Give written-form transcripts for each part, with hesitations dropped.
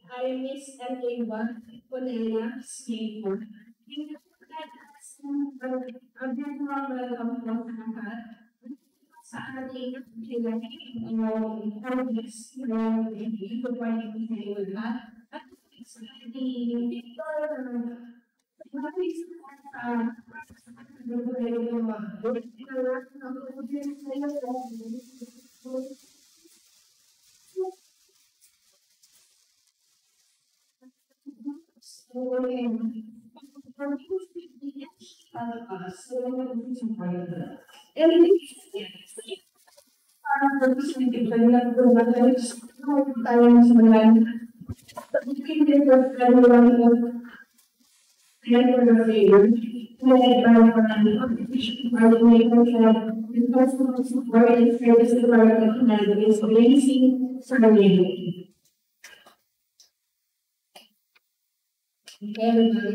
I miss MK1, Ponela, Skateboard. Ang ginagawa ko sa lahat, sa ating progress ng pagpapalagay sa iyo lahat. At sa ating Victor, everybody,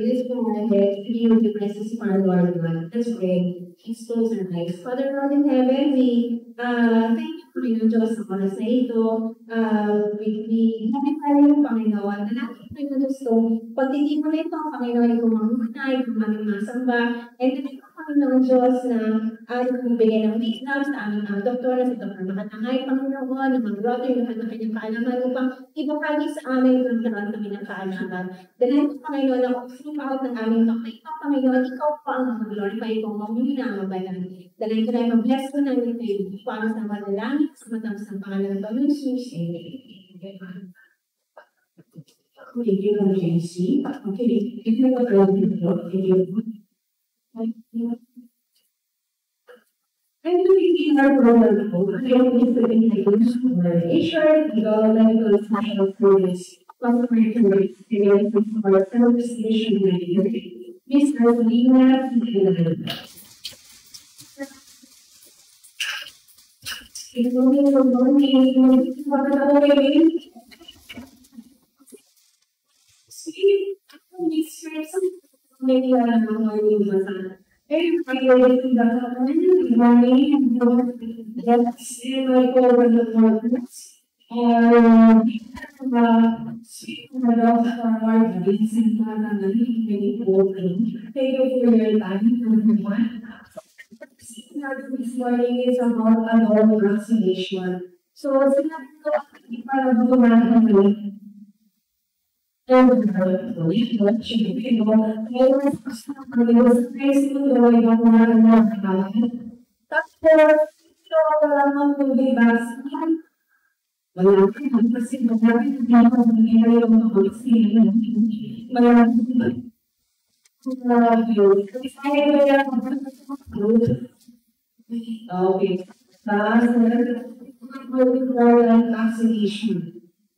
let's go ahead. You the blessings of our Lord God. Let's pray. His souls are nice. Father God in heaven, we thank you for your Diyos sa oras na ito. We glorify you, Panginoon. Na natin po yung gusto. Pagtindi mo na ito, Panginoon, ikaw mamunay, ikaw aming masamba. And then ikaw, Panginoon Diyos, na ikaw bigay ng wisdom sa aming mga doktor, sa Dr. Makatangay, Panginoon, na mag-roto yung lahat ng kanyang kaalaman upang ibahagi sa amin kung saan kami ng kaalaman. Dahil ito, Panginoon, ako out ng aming doktor. Ito, Panginoon, ikaw pa ang mag-glorify, ikaw mamuna ang mabalan. Dahil ito na mag-bless ko namin kayo. Paano sa madalangin, sa matapos ng pangalan ng Panginoon Jesus. Amen. Okay, you want to see? Okay, if you want to and to begin our program, I am listening to the Asia, the medical special service, customer service experience for service station manager, Ms. Rosalina Pinaganda. Good morning, what are we see, maybe I don't know why you was on. Everybody is the morning, that's in my government. And speaking about our recent many open. Thank you for your time, everyone. This morning is about adult vaccination. So, sinabi ko, para buwan vaccination.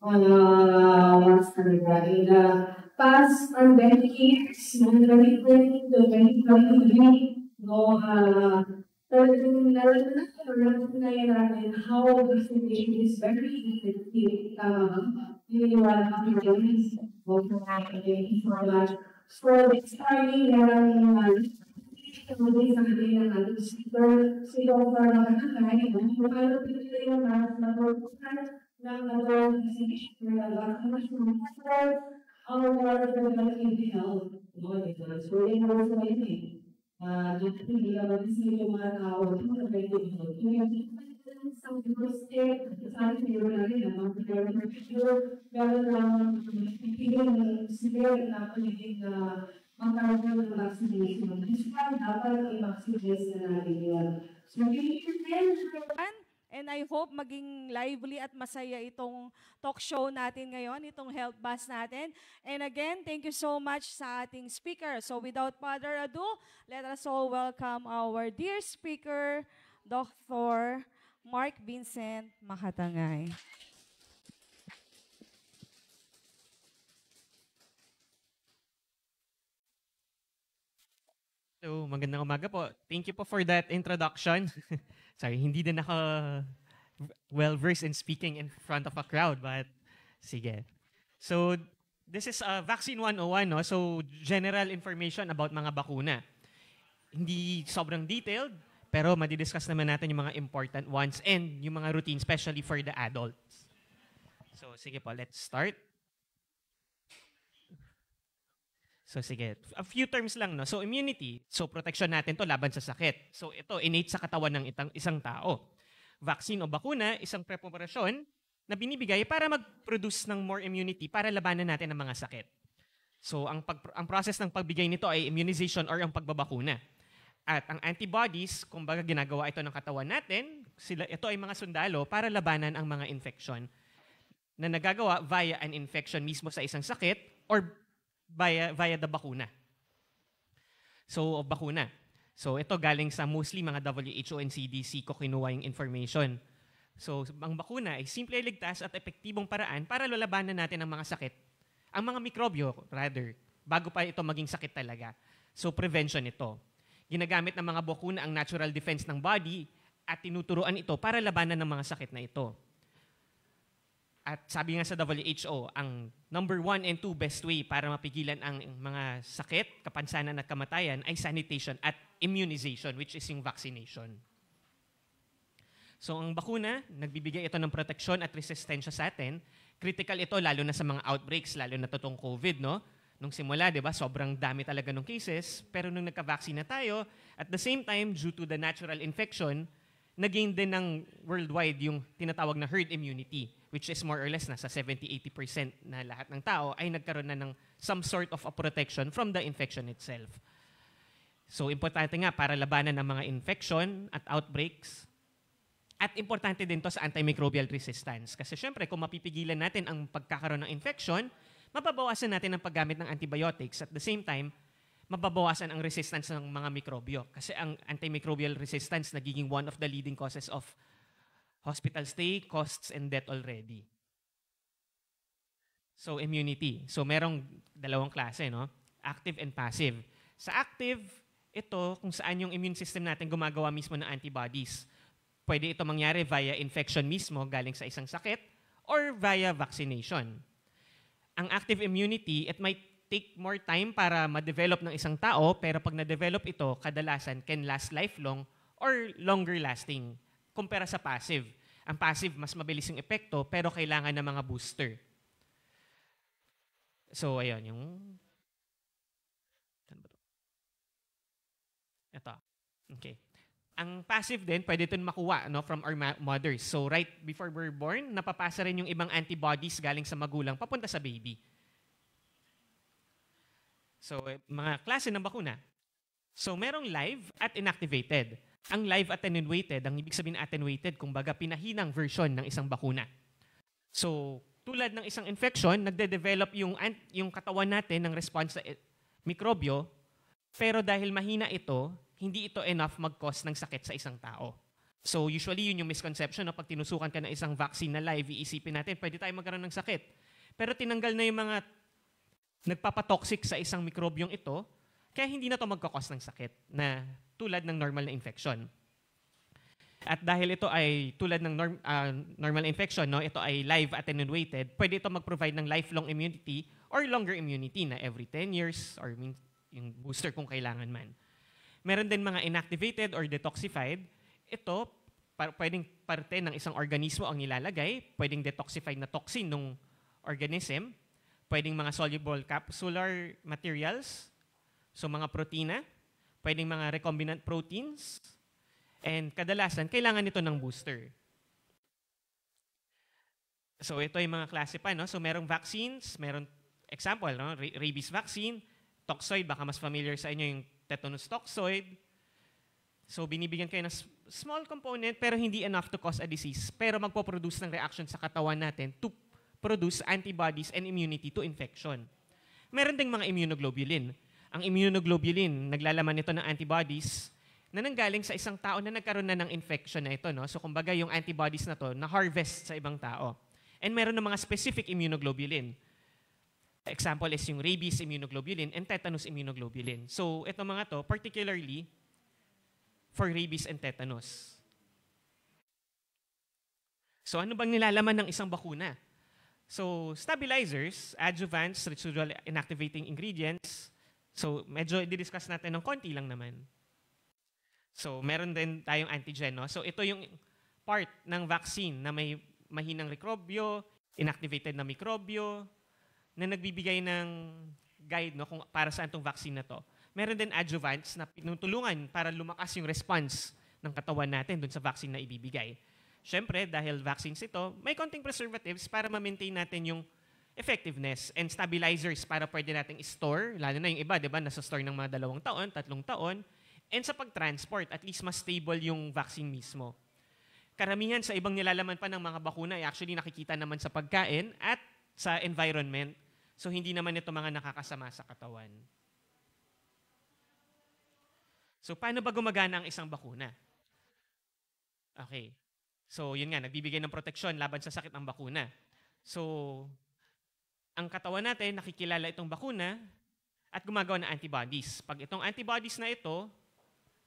Once in the past pandemic years, 2020 to 2023, no, talagang nalalaman natin how vaccination is very effective. Niniwala kami dyan, huwag na natin for that. So, starting kemudian sampai dengan nanti si dokter mengatakan kalau kita yang melakukan dan di sini adalah masyarakat awal dari ideal boleh sesuai dengan ini. Jadi bila masih cuma awal itu terjadi itu yang some mistake saat sebenarnya dalam perjalanan itu dalam pikiran sendiri apa yang magkaroon ng vaccination. Physical, dapat i-vaccinate na natin yun. So, And I hope maging lively at masaya itong talk show natin ngayon, itong health bus natin. And again, thank you so much sa ating speaker. So without further ado, let us all welcome our dear speaker, Dr. Mark Vincent Makatangay. So, magandang umaga po. Thank you po for that introduction. Sorry, hindi din ako well-versed in speaking in front of a crowd, but sige. So, this is Vaccine 101, no? So, general information about mga bakuna. Hindi sobrang detailed, pero madidiscuss naman natin yung mga important ones and yung mga routine, especially for the adults. So, sige po, let's start. So sige, a few terms lang, no? So immunity, so protection natin to laban sa sakit. So ito, innate sa katawan ng isang tao. Vaccine o bakuna, isang preparasyon na binibigay para mag-produce ng more immunity para labanan natin ang mga sakit. So ang process ng pagbigay nito ay immunization or ang pagbabakuna. At ang antibodies, kumbaga ginagawa ito ng katawan natin, ito ay mga sundalo para labanan ang mga infection na nagagawa via an infection mismo sa isang sakit or via the bakuna. So, bakuna. So, ito galing sa mostly mga WHO and CDC ko kinuha yung information. So, ang bakuna ay simple, ligtas at epektibong paraan para lalabanan natin ang mga sakit. Ang mga mikrobyo, rather, bago pa ito maging sakit talaga. So, prevention ito. Ginagamit ng mga bakuna ang natural defense ng body at tinuturuan ito para labanan ng mga sakit na ito. At sabi nga sa WHO, ang number 1 and 2 best way para mapigilan ang mga sakit, kapansanan at kamatayan ay sanitation at immunization, which is yung vaccination. So ang bakuna, nagbibigay ito ng proteksyon at resistensya sa atin. Critical ito lalo na sa mga outbreaks, lalo na itong COVID, no? Nung simula, di ba, sobrang dami talaga ng cases, pero nung nagka-vaccine na tayo, at the same time, due to the natural infection, naging din ng worldwide yung tinatawag na herd immunity, which is more or less nasa 70-80% na lahat ng tao ay nagkaroon na ng some sort of a protection from the infection itself. So, importante nga para labanan ng mga infection at outbreaks. At importante din to sa antimicrobial resistance. Kasi syempre, kung mapipigilan natin ang pagkakaroon ng infection, mababawasan natin ang paggamit ng antibiotics. At the same time, mababawasan ang resistance ng mga mikrobyo. Kasi ang antimicrobial resistance nagiging one of the leading causes of hospital stay, costs, and death already. So, immunity. So, merong dalawang klase, no? Active and passive. Sa active, ito kung saan yung immune system natin gumagawa mismo ng antibodies. Pwede ito mangyari via infection mismo galing sa isang sakit or via vaccination. Ang active immunity, it might take more time para ma-develop ng isang tao, pero pag na-develop ito, kadalasan can last lifelong or longer lasting kumpara sa passive. Ang passive, mas mabilis yung epekto, pero kailangan ng mga booster. So, ayun, yung... Ito. Okay. Ang passive din, pwede ito makuha, no, from our mothers. So, right before we're born, napapasa rin yung ibang antibodies galing sa magulang papunta sa baby. So, mga klase ng bakuna. So, merong live at inactivated. Ang live attenuated, ang ibig sabihin attenuated, kumbaga pinahinang version ng isang bakuna. So, tulad ng isang infection, nagde-develop yung katawan natin ng response sa mikrobyo, pero dahil mahina ito, hindi ito enough mag-cause ng sakit sa isang tao. So, usually yun yung misconception na pag tinusukan ka ng isang vaccine na live, iisipin natin, pwede tayo magkaroon ng sakit. Pero tinanggal na yung mga nagpapatoxic sa isang mikrobyong ito, kaya hindi na ito magkakos ng sakit na tulad ng normal na infection. At dahil ito ay tulad ng normal infection, no, ito ay live attenuated, pwede ito mag-provide ng lifelong immunity or longer immunity na every 10 years or yung booster kung kailangan man. Meron din mga inactivated or detoxified. Ito, pwedeng parte ng isang organismo ang nilalagay, pwedeng detoxified na toxin ng organism, pwedeng mga soluble capsular materials, so mga protina, pwedeng mga recombinant proteins, and kadalasan, kailangan ito ng booster. So ito yung mga klase pa, no? So merong vaccines, merong example, no? Rabies vaccine, Toxoid, baka mas familiar sa inyo yung tetanus toxoid. So binibigyan kayo ng small component pero hindi enough to cause a disease. Pero magpo-produce ng reaction sa katawan natin to produce antibodies and immunity to infection. Meron ding mga immunoglobulin. Ang immunoglobulin, naglalaman nito ng antibodies na nanggaling sa isang tao na nagkaroon na ng infection na ito. No? So kumbaga yung antibodies na to na-harvest sa ibang tao. And meron ng mga specific immunoglobulin. Example is yung rabies immunoglobulin and tetanus immunoglobulin. So ito mga to, particularly for rabies and tetanus. So ano bang nilalaman ng isang bakuna? So stabilizers, adjuvants, residual inactivating ingredients. So medyo i-discuss natin ng konti lang naman. So meron din tayong antigen. No? So ito yung part ng vaccine na may mahinang mikrobyo, inactivated na mikrobyo, na nagbibigay ng guide no, kung para saan itong vaccine na to. Meron din adjuvants na pinutulungan para lumakas yung response ng katawan natin dun sa vaccine na ibibigay. Siyempre, dahil vaccines ito, may konting preservatives para ma-maintain natin yung effectiveness and stabilizers para pwede nating store, lalo na yung iba, di ba, nasa store ng mga 2 taon, 3 taon, and sa pag-transport, at least mas stable yung vaccine mismo. Karamihan sa ibang nilalaman pa ng mga bakuna ay actually nakikita naman sa pagkain at sa environment. So hindi naman ito mga nakakasama sa katawan. So paano ba gumagana ang isang bakuna? Okay. So yun nga, nagbibigay ng proteksyon laban sa sakit ang bakuna. So ang katawan natin nakikilala itong bakuna at gumagawa ng antibodies. Pag itong antibodies na ito,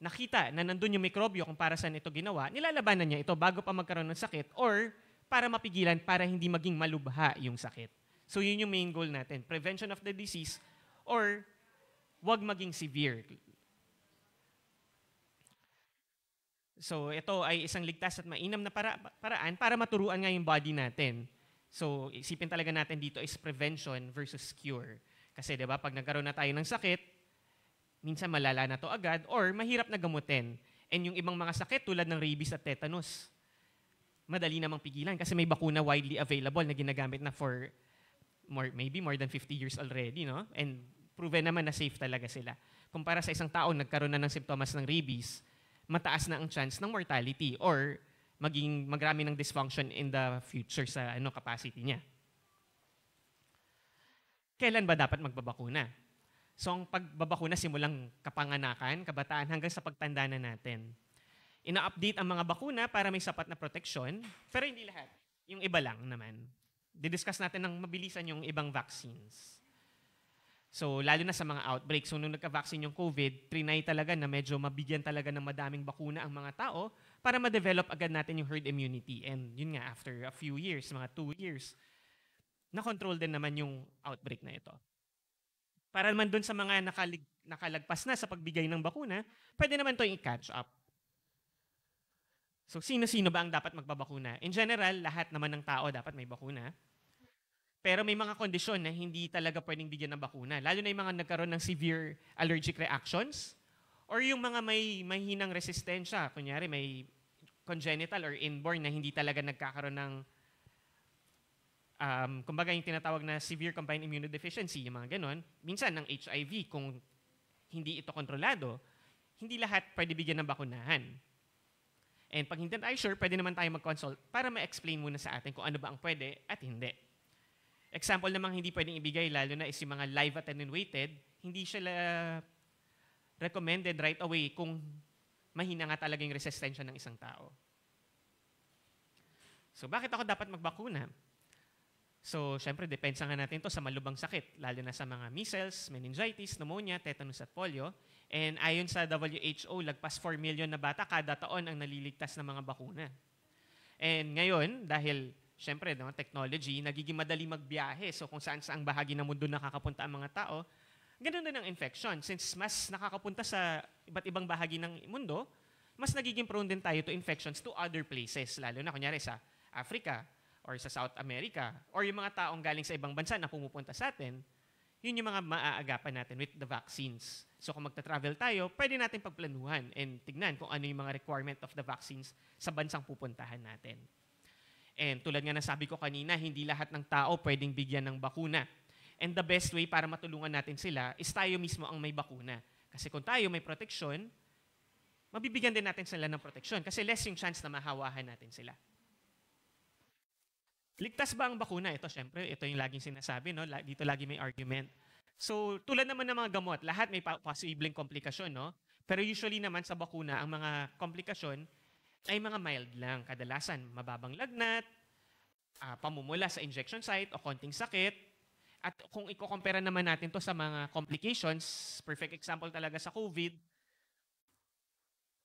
nakita na nandun yung mikrobyo kung para saan ito ginawa, nilalabanan niya ito bago pa magkaroon ng sakit or para mapigilan para hindi maging malubha yung sakit. So yun yung main goal natin, prevention of the disease or wag maging severe. So ito ay isang ligtas at mainam na paraan para maturuan nga yung body natin. So isipin talaga natin dito is prevention versus cure. Kasi 'di ba pag nagkaroon na tayo ng sakit, minsan malala na to agad or mahirap na gamutin. And yung ibang mga sakit tulad ng rabies at tetanus, madali namang pigilan kasi may bakuna widely available na ginagamit na for maybe more than 50 years already, no? And proven naman na safe talaga sila. Kumpara sa isang tao nagkaroon na ng simptomas ng rabies, mataas na ang chance ng mortality or magrami ng dysfunction in the future sa capacity niya. Kailan ba dapat magbabakuna? So ang pagbabakuna simulang kapanganakan, kabataan hanggang sa pagtanda na natin. Ina-update ang mga bakuna para may sapat na proteksyon, pero hindi lahat. Yung iba lang naman. Didiscuss natin ng mabilisan yung ibang vaccines. So lalo na sa mga outbreaks. So nung nagka-vaccine yung COVID, trinay talaga na medyo mabigyan talaga ng madaming bakuna ang mga tao para ma-develop agad natin yung herd immunity. And yun nga, after a few years, mga 2 years, na-control din naman yung outbreak na ito. Para naman dun sa mga nakalagpas na sa pagbigay ng bakuna, pwede naman ito i-catch up. So, sino-sino ba ang dapat magbabakuna? In general, lahat naman ng tao dapat may bakuna. Pero may mga kondisyon na hindi talaga pwedeng bigyan ng bakuna. Lalo na yung mga nagkaroon ng severe allergic reactions or yung mga may hinang resistensya. Kunyari, may congenital or inborn na hindi talaga nagkakaroon ng kumbaga yung tinatawag na severe combined immunodeficiency, yung mga ganon, minsan ng HIV, kung hindi ito kontrolado, hindi lahat pwede bigyan ng bakunahan. And pag hindi tayo sure, pwede naman tayo mag-consult para ma-explain muna sa atin kung ano ba ang pwede at hindi. Example namang hindi pwedeng ibigay, lalo na is yung mga live attenuated, hindi siya recommended right away kung mahina nga talaga yung resistensya ng isang tao. So bakit ako dapat magbakuna? So, syempre, depensa nga natin to sa malubang sakit, lalo na sa mga measles, meningitis, pneumonia, tetanus at polio. And ayon sa WHO, lagpas 4 million na bata kada taon ang naliligtas ng mga bakuna. And ngayon, dahil, syempre, technology, nagiging madali magbiyahe. So, kung saan-saang bahagi ng mundo nakakapunta ang mga tao, ganun din ang infection. Since mas nakakapunta sa iba't ibang bahagi ng mundo, mas nagiging prone din tayo to infections to other places, lalo na, kunyari, sa Africa, or sa South America, or yung mga taong galing sa ibang bansa na pumupunta sa atin, yun yung mga maaagapan natin with the vaccines. So kung magta-travel tayo, pwede natin pagplanuhan and tignan kung ano yung mga requirement of the vaccines sa bansang pupuntahan natin. And tulad nga ng sabi ko kanina, hindi lahat ng tao pwedeng bigyan ng bakuna. And the best way para matulungan natin sila is tayo mismo ang may bakuna. Kasi kung tayo may proteksyon, mabibigyan din natin sila ng proteksyon kasi less yung chance na mahawahan natin sila. Ligtas ba ang bakuna? Ito, syempre, ito yung laging sinasabi, no? Dito lagi may argument. So, tulad naman ng mga gamot, lahat may posibleng komplikasyon, no? Pero usually naman sa bakuna, ang mga komplikasyon ay mga mild lang. Kadalasan, mababang lagnat, pamumula sa injection site o konting sakit. At kung i-compare naman natin to sa mga complications, perfect example talaga sa COVID,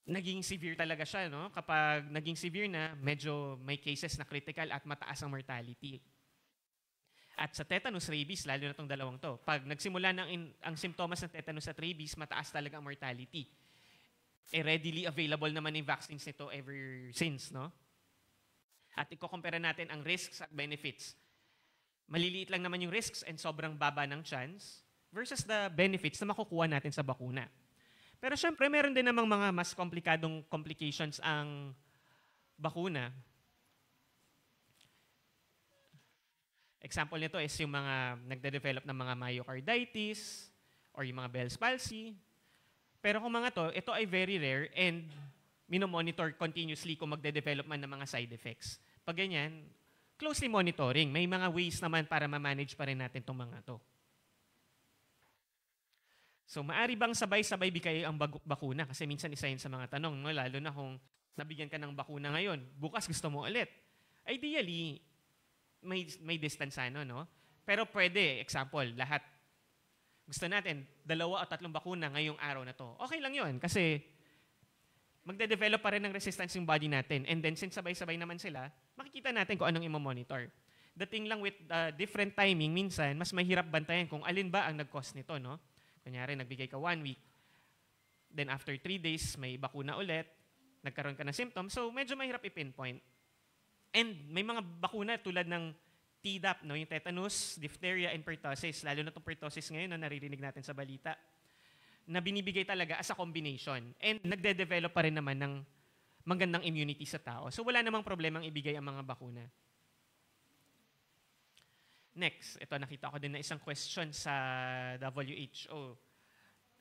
naging severe talaga siya, no? Kapag naging severe na, medyo may cases na critical at mataas ang mortality. At sa tetanus, rabies, lalo na itong dalawang to, pag nagsimula ang simptomas ng tetanus at rabies, mataas talaga ang mortality. Readily available naman yung vaccines nito ever since, no? At i-compare natin ang risks at benefits. Maliliit lang naman yung risks and sobrang baba ng chance versus the benefits na makukuha natin sa bakuna. Pero syempre, meron din namang mga mas komplikadong complications ang bakuna. Example nito is yung mga nagde-develop ng mga myocarditis or yung mga Bell's palsy. Pero kung mga to, ito ay very rare and minomonitor continuously kung magde-develop man ng mga side effects. Pag ganyan, closely monitoring. May mga ways naman para ma-manage pa rin natin itong mga to. So, maari bang sabay-sabay bigay ang bakuna? Kasi minsan isa yun sa mga tanong, no? Lalo na kung nabigyan ka ng bakuna ngayon, bukas gusto mo ulit. Ideally, may distance no? Pero pwede, example, lahat. Gusto natin, 2 o 3 bakuna ngayong araw na to. Okay lang yun kasi magde-develop pa rin ng resistance yung body natin. And then, since sabay-sabay naman sila, makikita natin kung anong imamonitor. The thing lang with different timing, minsan, mas mahirap bantayan kung alin ba ang nag-cause nito, no? Kunyari, nagbigay ka 1 week. Then after 3 days, may bakuna ulit. Nagkaroon ka ng symptoms. So, medyo mahirap i-pinpoint. And may mga bakuna tulad ng Tdap, no? Yung tetanus, diphtheria, and pertussis. Lalo na itong pertussis ngayon na naririnig natin sa balita. Na binibigay talaga as a combination. And nagde-develop pa rin naman ng magandang immunity sa tao. So, wala namang problemang ibigay ang mga bakuna. Next, ito nakita ko din na isang question sa WHO.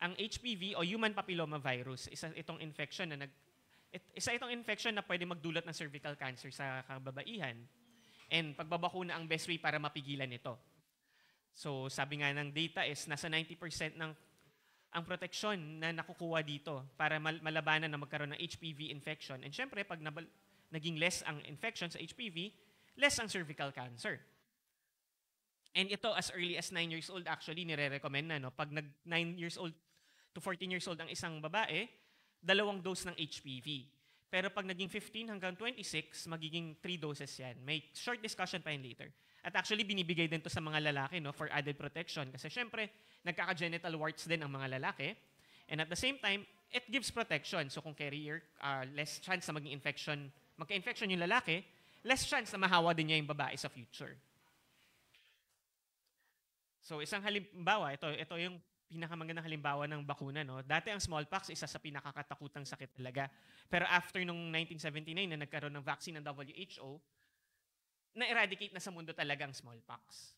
Ang HPV o human papilloma virus, isa itong infection na pwede magdulot ng cervical cancer sa kababaihan. And pagbabakuna ang best way para mapigilan ito. So sabi nga ng data is nasa 90% ng ang proteksyon na nakukuha dito para malabanan na magkaroon ng HPV infection. And syempre, pag naging less ang infection sa HPV, less ang cervical cancer. And ito, as early as 9 years old, actually, nire-recommend na. No? Pag 9 years old to 14 years old ang isang babae, 2 dose ng HPV. Pero pag naging 15 hanggang 26, magiging 3 doses yan. May short discussion pa yun later. At actually, binibigay din to sa mga lalaki, no, for added protection. Kasi syempre, nagkaka-genital warts din ang mga lalaki. And at the same time, it gives protection. So kung carrier, less chance na magka-infection yung lalaki, less chance na mahawa din niya yung babae sa future. So isang halimbawa, ito yung pinakamagandang halimbawa ng bakuna. No? Dati ang smallpox, isa sa pinakakatakutang sakit talaga. Pero after nung 1979 na nagkaroon ng vaccine ng WHO, na-eradicate na sa mundo talaga ang smallpox.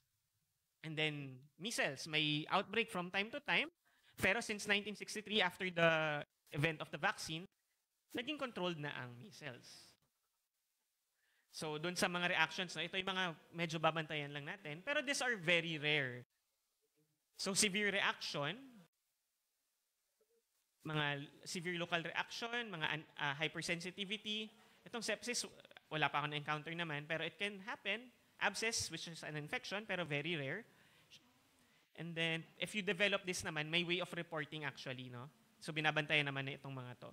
And then measles, may outbreak from time to time. Pero since 1963, after the event of the vaccine, naging controlled na ang measles. So doon sa mga reactions, no, ito yung mga medyo babantayan lang natin. Pero these are very rare. So severe reaction, mga severe local reaction, mga hypersensitivity. Itong sepsis, wala pa ako na-encounter naman, pero it can happen. Abscess, which is an infection, pero very rare. And then, if you develop this naman, may way of reporting actually, no? So binabantayan naman na itong mga to.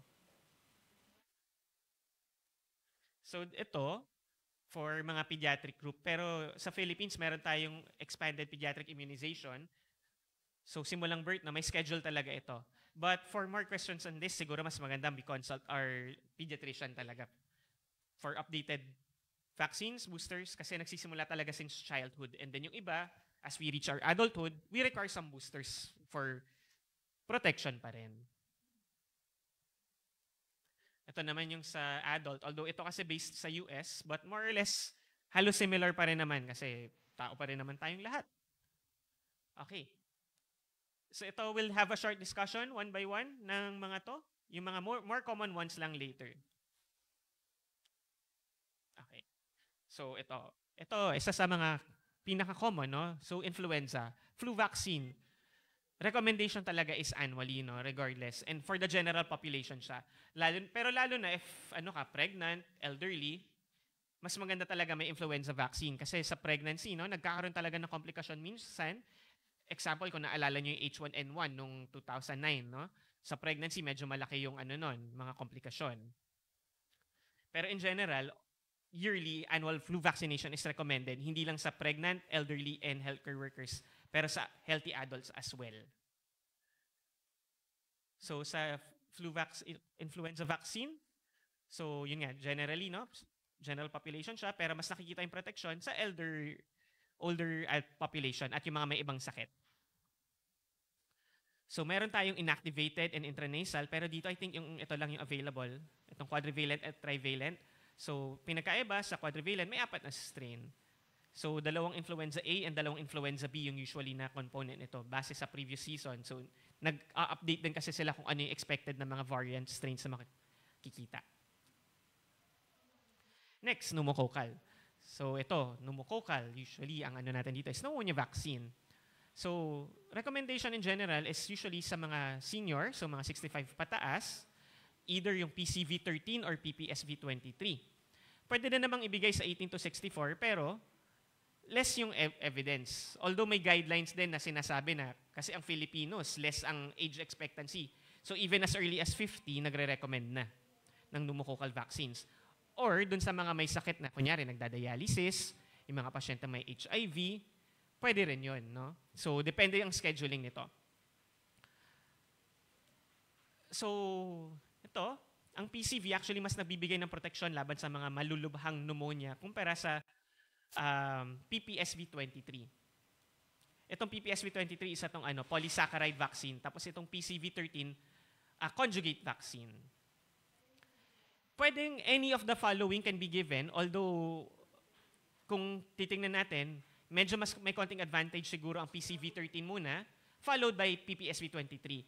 So ito, for mga pediatric group. Pero sa Philippines, meron tayong expanded pediatric immunization. So simulang birth na may schedule talaga ito. But for more questions on this, siguro mas magandang consult our pediatrician talaga for updated vaccines, boosters, kasi nagsisimula talaga since childhood. And then yung iba, as we reach our adulthood, we require some boosters for protection pa rin. Ito naman yung sa adult. Although ito kasi based sa US, but more or less, halos similar pa rin naman kasi tao pa rin naman tayong lahat. Okay. So ito, we'll have a short discussion one by one ng mga to. Yung mga more common ones lang later. Okay. So ito. Ito, isa sa mga pinaka-common, no? So influenza, flu vaccine. Recommendation talaga is annually, no? Regardless. And for the general population siya. Pero lalo na if pregnant, elderly, mas maganda talaga may influenza vaccine. Kasi sa pregnancy, no, nagkakaroon talaga ng komplikasyon minsan. Example, kung naalala nyo yung H1N1 nung 2009, no? Sa pregnancy, medyo malaki yung mga komplikasyon. Pero in general, yearly annual flu vaccination is recommended, hindi lang sa pregnant, elderly, and healthcare workers, pero sa healthy adults as well. So sa influenza vaccine, so yun nga, generally, no, general population siya, pero mas nakikita yung protection sa older population at yung mga may ibang sakit. So meron tayong inactivated and intranasal, pero dito I think ito lang yung available, itong quadrivalent at trivalent. So pinagkaiba sa quadrivalent, may 4 na strain. So 2 influenza A and 2 influenza B yung usually na component nito base sa previous season. So nag-update din kasi sila kung ano yung expected na mga variant strains na makikita. Next, pneumococcal. So ito, pneumococcal, usually ang natin dito is pneumonia vaccine. So recommendation in general is usually sa mga senior, so mga 65 pataas, either yung PCV13 or PPSV23. Pwede na namang ibigay sa 18 to 64, pero less yung evidence. Although may guidelines din na sinasabi na, kasi ang Filipinos, less ang age expectancy. So even as early as 50, nagre-recommend na ng pneumococcal vaccines. Or dun sa mga may sakit na, kunyari, nagdadialysis, yung mga pasyente may HIV, pwede rin yun, no? So depende yung scheduling nito. So ito, ang PCV actually mas nagbibigay ng protection laban sa mga malulubhang pneumonia kumpara sa PPSV23. Itong PPSV23 isa itong polysaccharide vaccine. Tapos itong PCV13, conjugate vaccine. Pwedeng any of the following can be given, although kung titingnan natin, medyo mas may konting advantage siguro ang PCV13 muna, followed by PPSV23.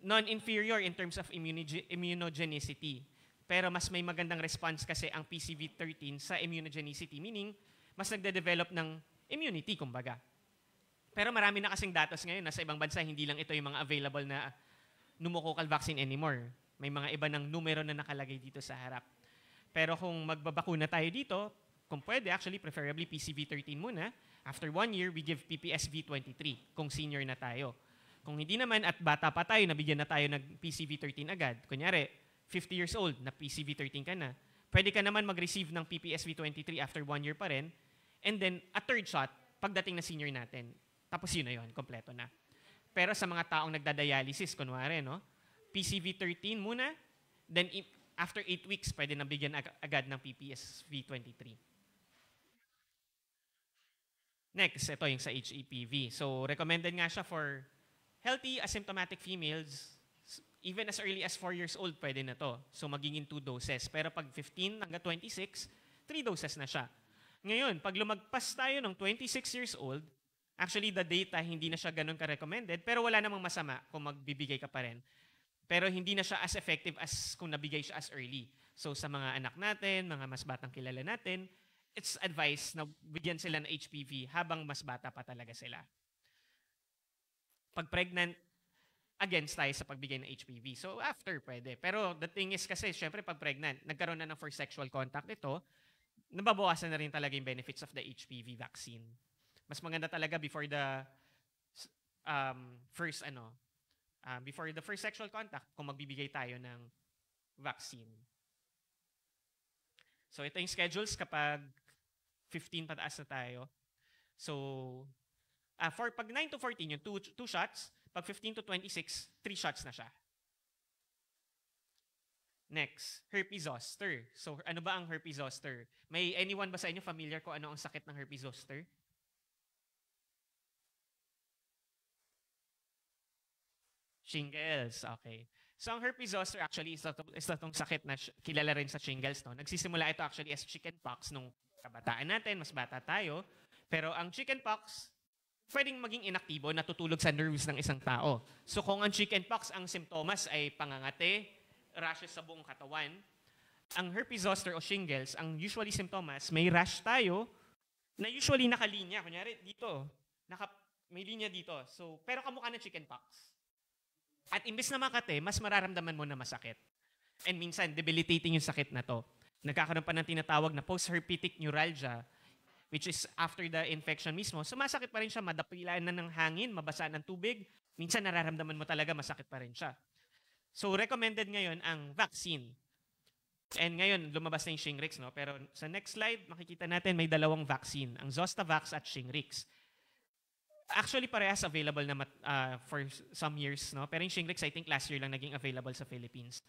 Non-inferior in terms of immunogenicity. Pero mas may magandang response kasi ang PCV13 sa immunogenicity, meaning mas nagde-develop ng immunity, kumbaga. Pero marami na kasing datos ngayon na sa ibang bansa, hindi lang ito yung mga available na pneumococcal vaccine anymore. May mga iba ng numero na nakalagay dito sa harap. Pero kung magbabakuna tayo dito, kung pwede, actually, preferably PCV13 muna. After 1 year, we give PPSV23 kung senior na tayo. Kung hindi naman at bata pa tayo, nabigyan na tayo ng PCV13 agad. Kunyari, 50 years old, na PCV13 ka na. Pwede ka naman mag-receive ng PPSV23 after 1 year pa rin. And then, a third shot, pagdating na senior natin. Tapos yun na yun, kompleto na. Pero sa mga taong nagdadialysis, kunwari, no? PCV13 muna, then after 8 weeks, pwede na bigyan agad ng PPSV23. Next, ito yung sa HEPV. So, recommended nga siya for healthy asymptomatic females, even as early as 4 years old, pwede na to. So, magiging 2 doses. Pero pag 15 hanggang 26, 3 doses na siya. Ngayon, pag lumagpas tayo ng 26 years old, actually, the data, hindi na siya ganun ka-recommended, pero wala namang masama kung magbibigay ka pa rin. Pero hindi na siya as effective as kung nabigay siya as early. So, sa mga anak natin, mga mas batang kilala natin, it's advised na bigyan sila ng HPV habang mas bata pa talaga sila. Pag pregnant, against tayo sa pagbigay ng HPV. So, after, pwede. Pero the thing is kasi, syempre, pag pregnant, nagkaroon na ng first sexual contact ito, nababawasan na rin talaga yung benefits of the HPV vaccine. Mas maganda talaga before the before the first sexual contact kung magbibigay tayo ng vaccine. So, ito yung schedules kapag 15 pataas na tayo. So, for pag 9 to 14, yung 2 shots. Pag 15 to 26, 3 shots na siya. Next, herpes zoster. So, ano ba ang herpes zoster? May anyone ba sa inyo familiar kung ano ang sakit ng herpes zoster? Shingles, okay. So, ang herpes zoster actually is itong sakit na kilala rin sa shingles. No? Nagsisimula ito actually as chickenpox nung kabataan natin, mas bata tayo. Pero ang chickenpox, pwedeng maging inaktibo, natutulog sa nerves ng isang tao. So kung ang chickenpox, ang simptomas ay pangangate, rashes sa buong katawan, ang herpes zoster o shingles, ang usually simptomas, may rash tayo na usually nakalinya. Kunyari, dito, may linya dito. So, pero kamukha ng chickenpox. At imbes na makate, mas mararamdaman mo na masakit. And minsan, debilitating yung sakit na to. Nagkakaroon pa ng tinatawag na post-herpetic neuralgia, which is after the infection mismo. Sumasakit pa rin siya, madapilaan na ng hangin, mabasa ng tubig. Minsan nararamdaman mo talaga masakit pa rin siya. So recommended ngayon ang vaccine. And ngayon, lumabas na yung Shingrix, no? Pero sa next slide, makikita natin may dalawang vaccine, ang Zostavax at Shingrix. Actually, parehas available na for some years, no? Pero yung Shingrix, I think last year lang naging available sa Philippines.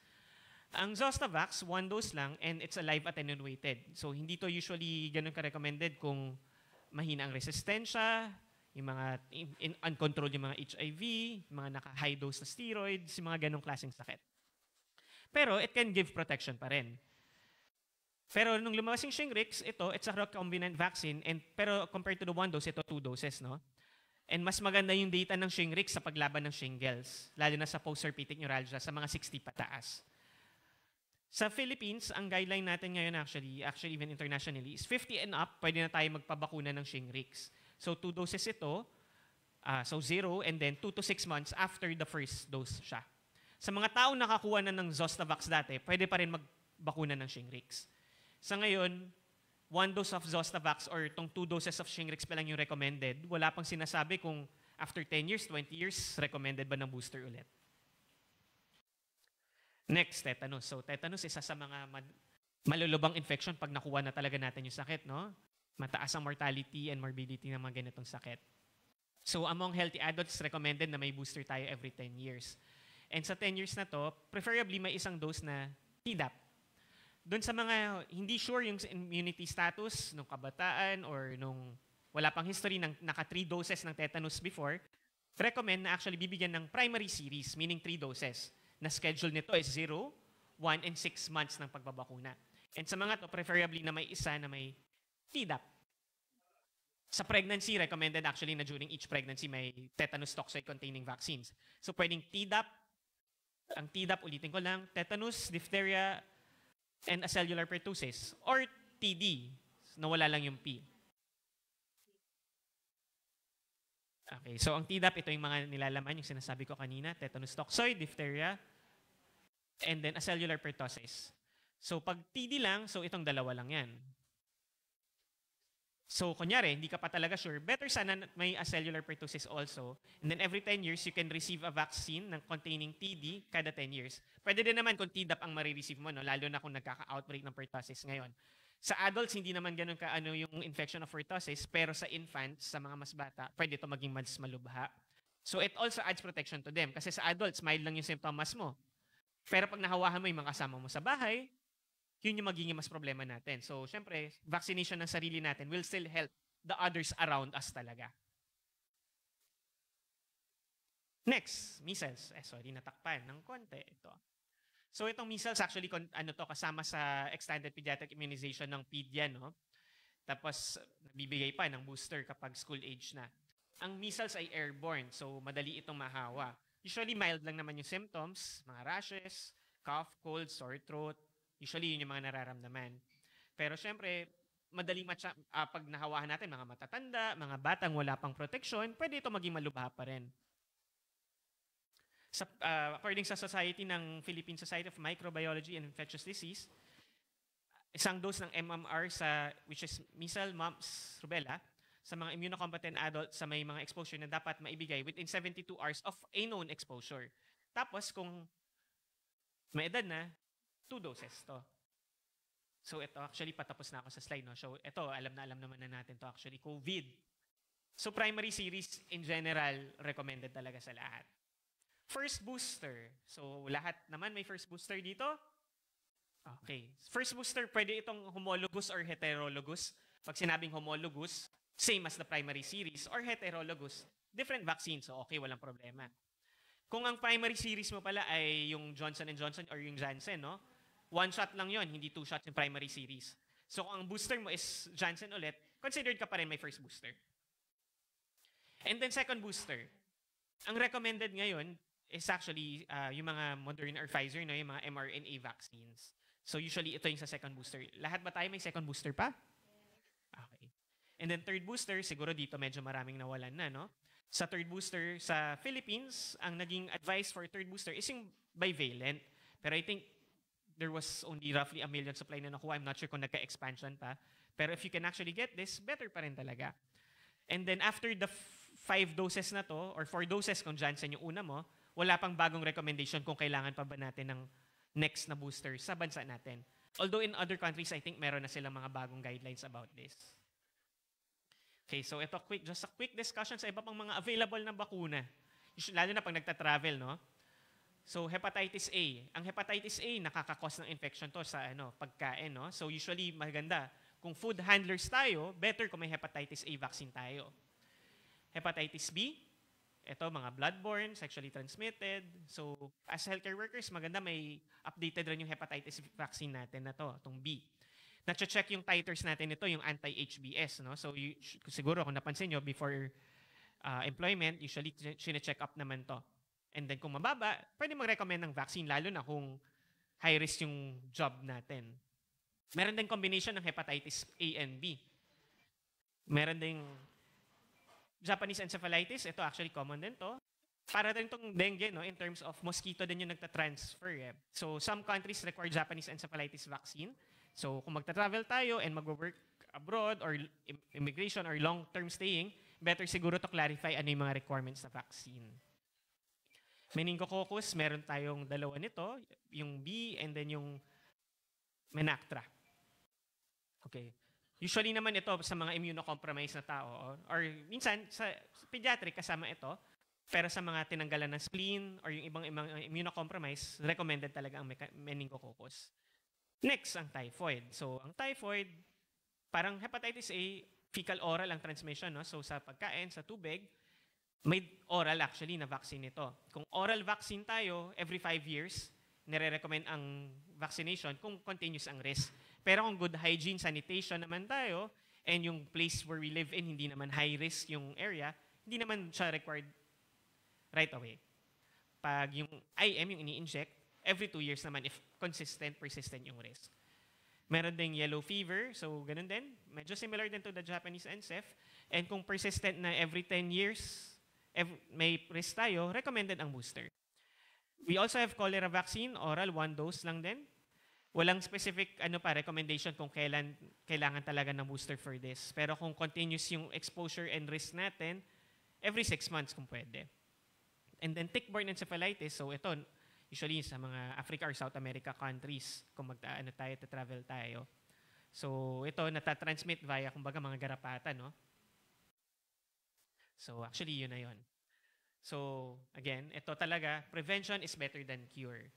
Ang Zostavax, 1 dose lang, and it's a live attenuated. So, hindi to usually ganun ka-recommended kung mahina ang resistensya, yung mga uncontrolled yung mga HIV, mga naka-high dose na steroids, yung mga ganung klaseng sakit. Pero, it can give protection pa rin. Pero, nung lumabas yung Shingrix, it's a recombinant vaccine, pero compared to the 1 dose, ito 2 doses, no? And mas maganda yung data ng Shingrix sa paglaban ng shingles, lalo na sa post-herpetic neuralgia, sa mga 60 pataas. Sa Philippines, ang guideline natin ngayon actually even internationally, is 50 and up, pwede na tayo magpabakuna ng Shingrix. So 2 doses ito, so 0, and then 2 to 6 months after the first dose siya. Sa mga taong nakakuha na ng Zostavax dati, pwede pa rin magbakuna ng Shingrix. Sa ngayon, 1 dose of Zostavax or itong 2 doses of Shingrix pa lang yung recommended. Wala pang sinasabi kung after 10 years, 20 years, recommended ba ng booster ulit. Next, tetanus. So, tetanus, isa sa mga malulubang infection pag nakuha na talaga natin yung sakit, no? Mataas ang mortality and morbidity ng mga ganitong sakit. So, among healthy adults, recommended na may booster tayo every 10 years. And sa 10 years na to, preferably may isang dose na Tdap. Doon sa mga hindi sure yung immunity status nung kabataan or nung wala pang history ng naka 3 doses ng tetanus before, recommend na actually bibigyan ng primary series, meaning 3 doses. Na schedule nito is 0, 1, and 6 months ng pagbabakuna. And sa mga to, preferably na may isa na may Tdap. Sa pregnancy, recommended actually na during each pregnancy may tetanus toxoid containing vaccines. So pwedeng Tdap, ang Tdap, ulitin ko lang, tetanus, diphtheria, and acellular pertussis. Or TD, nawala lang yung P. Okay, so ang Tdap, ito yung mga nilalaman, yung sinasabi ko kanina, tetanus toxoid, diphtheria, and then acellular pertussis. So pag TD lang, so itong dalawa lang yan. So kunyari, hindi ka pa talaga sure, better sana may acellular pertussis also. And then every 10 years, you can receive a vaccine ng containing TD kada 10 years. Pwede din naman kung Tdap ang marireceive mo, no? Lalo na kung nagkaka-outbreak ng pertussis ngayon. Sa adults, hindi naman ganun kaano yung infection of pertussis, pero sa infants, sa mga mas bata, pwede ito maging mas malubha. So it also adds protection to them. Kasi sa adults, mild lang yung symptoms mo. Pero pag nahawahan mo yung mga kasama mo sa bahay, yun yung magiging mas problema natin. So syempre, vaccination ng sarili natin will still help the others around us talaga. Next, measles. Sorry, natakpan ng konti ito. So itong measles actually kasama sa extended pediatric immunization ng PEDIA, no? Tapos nabibigay pa ng booster kapag school age na. Ang measles ay airborne, so madali itong mahawa. Usually mild lang naman yung symptoms, mga rashes, cough, cold, sore throat. Usually yun yung mga nararamdaman. Pero syempre, madaling pag nahawahan natin mga matatanda, mga batang wala pang protection, pwede ito maging malubha pa rin. According sa Philippine Society of Microbiology and Infectious Disease, isang dose ng MMR which is measles, mumps, rubella, sa mga immunocompetent adults sa may mga exposure na dapat maibigay within 72 hours of a known exposure. Tapos kung may edad na, 2 doses to. So ito, actually patapos na ako sa slide. No? So ito, alam naman na natin to actually, COVID. So primary series in general, recommended talaga sa lahat. First booster. So lahat naman may first booster dito? Okay. First booster, pwede itong homologous or heterologous. Pag sinabing homologous, same as the primary series, or heterologous, different vaccine. So okay, walang problema. Kung ang primary series mo pala ay yung Johnson & Johnson or yung Janssen, no? 1 shot lang yon, hindi 2 shots yung primary series. So kung ang booster mo is Janssen ulit, considered ka pa rin may first booster. And then second booster. Ang recommended ngayon is actually yung mga Moderna or Pfizer, no, yung mga mRNA vaccines. So usually ito yung sa second booster. Lahat ba tayo may second booster pa? Okay. And then third booster, siguro dito medyo maraming nawalan na, no? Sa third booster sa Philippines, ang naging advice for third booster is yung bivalent. Pero I think there was only roughly 1 million supply na nakuha. I'm not sure kung nagka-expansion pa. Pero if you can actually get this, better pa rin talaga. And then after the 5 doses na to, or 4 doses kung Janssen yung una mo, wala pang bagong recommendation kung kailangan pa ba natin ng next na booster sa bansa natin. Although in other countries, I think meron na silang mga bagong guidelines about this. Okay, so ito just a quick discussion sa iba pang mga available na bakuna. Lalo na pag nagta-travel, no? So hepatitis A. Ang hepatitis A, nakaka-cause ng infection to sa pagkain, no? So usually maganda. Kung food handlers tayo, better kung may hepatitis A vaccine tayo. Hepatitis B, ito mga bloodborne, sexually transmitted. So as healthcare workers, maganda may updated rin yung hepatitis vaccine natin na to, itong B. Nache-check yung titers natin ito, yung anti-HBs, no? So siguro kung napansin nyo, before employment, usually sine-check up naman to. And then kung mababa, pwede mag-recommend ng vaccine, lalo na kung high risk yung job natin. Meron din combination ng hepatitis A and B. Meron din Japanese encephalitis, ito actually common din to. Para din itong dengue, no, in terms of mosquito din yung nagtatransfer. Eh. So some countries require Japanese encephalitis vaccine. So kung magta-travel tayo and mag-work abroad or immigration or long-term staying, better siguro to clarify ano yung mga requirements na vaccine. Meningococcus, meron tayong dalawa nito, yung B and then yung Menactra. Okay. Usually naman ito sa mga immunocompromised na tao or minsan sa pediatric kasama ito, pero sa mga tinanggalan ng spleen or yung ibang immunocompromised, recommended talaga ang meningococcus. Next, ang typhoid. So, ang typhoid, parang hepatitis A, fecal-oral ang transmission, no? So, sa pagkain, sa tubig, may oral actually na vaccine ito. Kung oral vaccine tayo, every 5 years, nire-recommend ang vaccination kung continuous ang risk. Pero kung good hygiene, sanitation naman tayo, and yung place where we live in, hindi naman high risk yung area, hindi naman siya required right away. Pag yung IM, yung ini-inject, every 2 years naman if consistent, persistent yung risk. Meron ding yellow fever, so ganun din. Medyo similar din to the Japanese NSF. And kung persistent na every 10 years, may risk tayo, recommended ang booster. We also have cholera vaccine, oral, 1 dose lang din. Walang specific recommendation kung kailangan talaga ng booster for this. Pero kung continuous yung exposure and risk natin, every 6 months kung pwede. And then tick-borne encephalitis, so ito, usually sa mga Africa or South America countries, kung travel tayo. So ito, natatransmit via, kumbaga, mga garapata, no? So actually, yun na yun. So again, ito talaga, prevention is better than cure.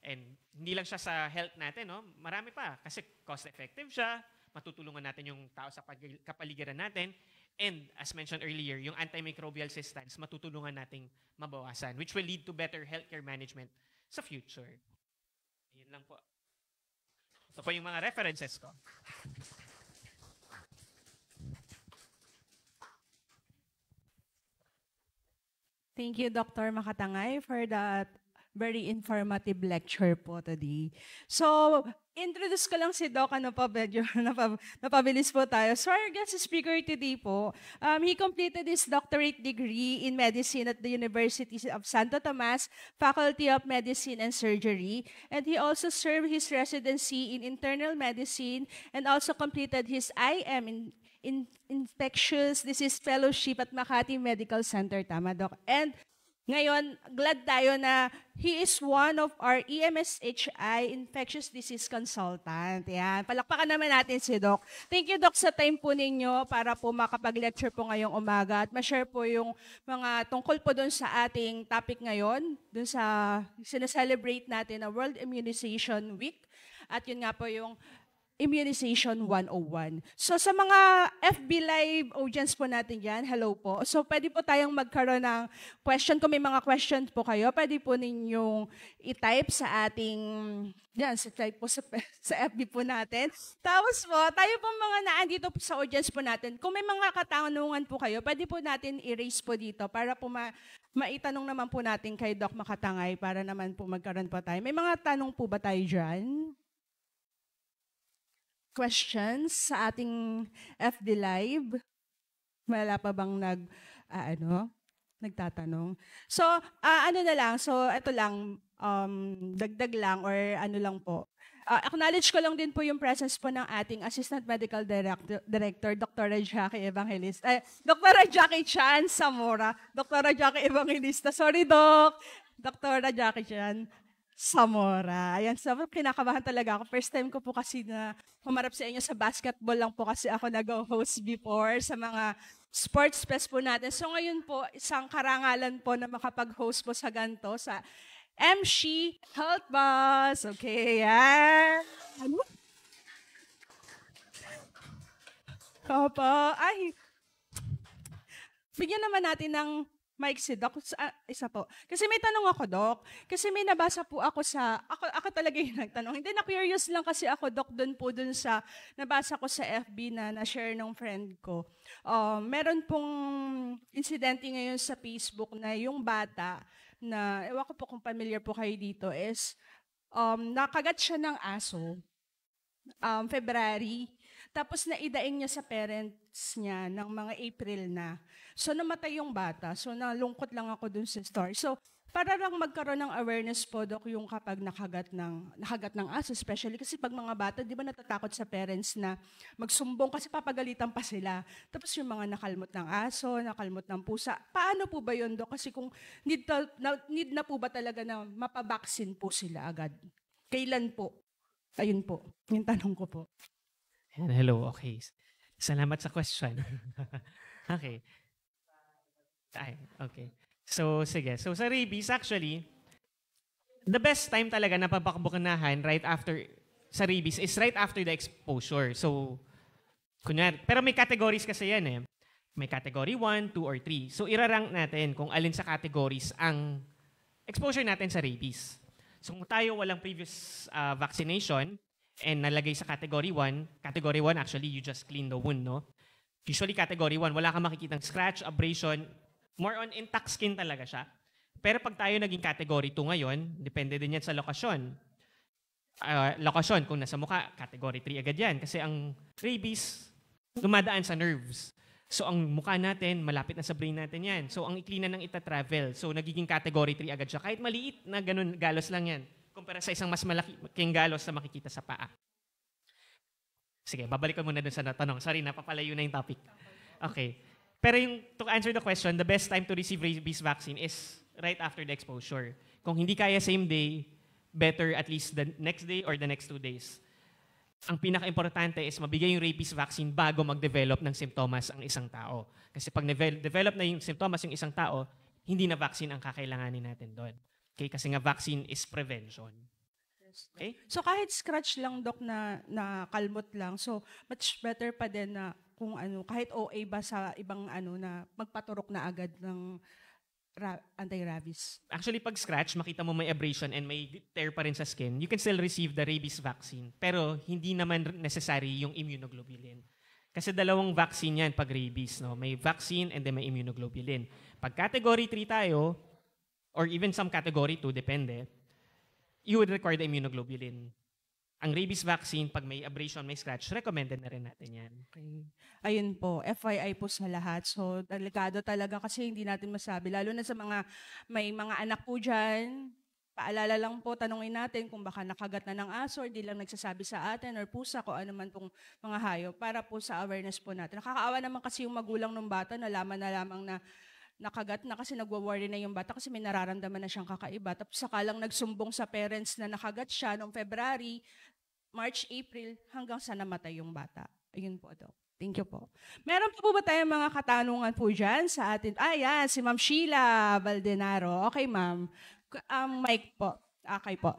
And hindi lang siya sa health natin, no? Marami pa. Kasi cost-effective siya, matutulungan natin yung tao sa kapaligiran natin, and as mentioned earlier, yung antimicrobial resistance, matutulungan nating mabawasan, which will lead to better healthcare management sa future. Yun lang po. Ito po yung mga references ko. Thank you, Dr. Makatangay, for that very informative lecture po today. So, introduce ko lang si Doc, medyo napabilis po tayo. So, our guest speaker today po, he completed his doctorate degree in medicine at the University of Santo Tomas, Faculty of Medicine and Surgery, and he also served his residency in internal medicine and also completed his IM in infectious disease fellowship at Makati Medical Center. Tama, Doc? And ngayon, glad tayo na he is one of our EMSHI infectious disease consultant. Yan. Palakpakan naman natin si Doc. Thank you, Doc, sa time po ninyo para po makapag-lecture po ngayong umaga at ma-share po yung mga tungkol po dun sa ating topic ngayon, dun sa sinaselebrate natin na World Immunization Week. At yun nga po yung Immunization 101. So sa mga FB Live audience po natin yan, hello po. So pwede po tayong magkaroon ng question. Kung may mga questions po kayo, pwede po ninyong i-type sa ating, yan, type po sa FB po natin. Tapos po, tayo po mga naandito po sa audience po natin, kung may mga katanungan po kayo, pwede po natin i-raise po dito para po maitanong naman po natin kay Doc Makatangay para naman po magkaroon po tayo. May mga tanong po ba tayo dyan? Questions sa ating FB Live? Wala pa bang nagtatanong? So, ano na lang, so ito lang, dagdag lang or ano lang po. Acknowledge ko lang din po yung presence po ng ating Assistant Medical Director, Dr. Jackie Evangelista. Dr. Jackie Chan Zamora. Dr. Jackie Evangelista. Sorry, Doc. Dr. Jackie Chan Zamora. Ayan, so kinakabahan talaga ako. First time ko po kasi na humarap sa inyo sa basketball lang po kasi ako nag-host before sa mga sports fest po natin. So ngayon po, isang karangalan po na makapag-host po sa ganito, sa MC Health Bus. Okay, yan. Ano? Kapa. Ay. Bigyan naman natin ng mic si Doc. Isa po. Kasi may tanong ako, Doc. Kasi may nabasa po ako sa, ako talaga yung nagtanong. Hindi, na-curious lang kasi ako, Doc, dun sa, nabasa ko sa FB na na-share ng friend ko. Meron pong insidente ngayon sa Facebook na yung bata, na, ewan ko po kung familiar po kayo dito, is, nakagat siya ng aso, February, tapos naidaing niya sa parents niya ng mga April na. So, namatay yung bata. So, nalungkot lang ako dun sa story. So, para lang magkaroon ng awareness po, Doc, yung kapag nakagat ng aso, especially kasi pag mga bata, di ba natatakot sa parents na magsumbong kasi papagalitan pa sila. Tapos yung mga nakalmot ng aso, nakalmot ng pusa. Paano po ba yun, Doc? Kasi kung need na po ba talaga na mapabaksin po sila agad? Kailan po? Ayun po. Yung tanong ko po. Hello, okay. Salamat sa question. Okay. Okay. So, sige. So, sa rabies, actually, the best time talaga na pabakbukanahan right after sa rabies is right after the exposure. So, kunyari, pero may categories kasi yan eh. May category 1, 2, or 3. So, irarank natin kung alin sa categories ang exposure natin sa rabies. So, kung tayo walang previous vaccination and nalagay sa category 1 actually, you just clean the wound, no? Usually, category 1, wala kang makikitang scratch, abrasion, more on intact skin talaga siya. Pero pag tayo naging category 2 ngayon, depende din yan sa lokasyon. Lokasyon, kung nasa mukha, category 3 agad yan. Kasi ang rabies, dumadaan sa nerves. So ang mukha natin, malapit na sa brain natin yan. So ang ikli na ng ita-travel. So nagiging category 3 agad siya. Kahit maliit na ganun, galos lang yan. Kumpara sa isang mas malaking galos na makikita sa paa. Sige, babalik ko muna dun sa natanong. Sorry, napapalayo na yung topic. Okay. Pero to answer the question, the best time to receive rabies vaccine is right after the exposure. Kung hindi kaya same day, better at least the next day or the next 2 days. Ang pinaka-importante is mabigay yung rabies vaccine bago mag-develop ng simptomas ang isang tao. Kasi pag develop na yung simptomas yung isang tao, hindi na vaccine ang kakailanganin natin doon. Okay? Kasi nga vaccine is prevention. Okay? So kahit scratch lang, Doc, na kalmot lang, so much better pa din na kung kahit OA ba sa ibang na magpaturok na agad ng anti-rabies. Actually, pag scratch, makita mo may abrasion and may tear pa rin sa skin, you can still receive the rabies vaccine. Pero hindi naman necessary yung immunoglobulin. Kasi dalawang vaccine yan pag rabies. No? May vaccine and then may immunoglobulin. Pag category 3 tayo, or even some category 2, depende, you would require the immunoglobulin. Ang rabies vaccine, pag may abrasion, may scratch, recommended na rin natin yan. Okay. Ayun po, FYI po sa lahat. So, delikado talaga kasi hindi natin masabi. Lalo na sa may mga anak po dyan, paalala lang po, tanungin natin kung baka nakagat na ng aso or di lang nagsasabi sa atin or pusa kung ano man pong mga hayop para po sa awareness po natin. Nakakaawa naman kasi yung magulang ng bata, nalaman na lamang na nakagat na kasi nagwa-worry na yung bata kasi may nararamdaman na siyang kakaiba. Tapos saka lang nagsumbong sa parents na nakagat siya noong February, March, April, hanggang sa namatay yung bata. Ayun po, Doc. Thank you po. Meron po ba tayong mga katanungan po dyan sa atin? Yan, si Ma'am Sheila Valdenaro. Okay, Ma'am. Mic po. Okay po.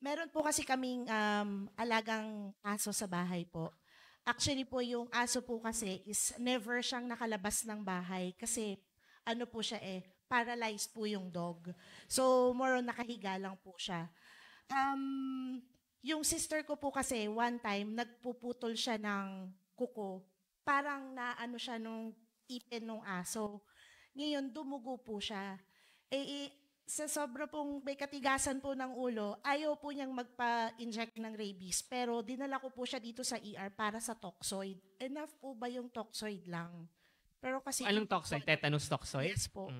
Meron po kasi kaming alagang aso sa bahay po. Actually po, yung aso po kasi is never siyang nakalabas ng bahay kasi ano po siya paralyzed po yung dog. So, more on nakahiga lang po siya. Yung sister ko po kasi, one time, nagpuputol siya ng kuko. Parang naano siya nung ipin ng aso. Ngayon, dumugo po siya. Sa sobra pong may katigasan po ng ulo, ayaw po niyang magpa-inject ng rabies. Pero dinala ko po siya dito sa ER para sa toxoid. Enough po ba yung toxoid lang? Pero kasi Anong toxoid? Tetanus toxoid? Yes po.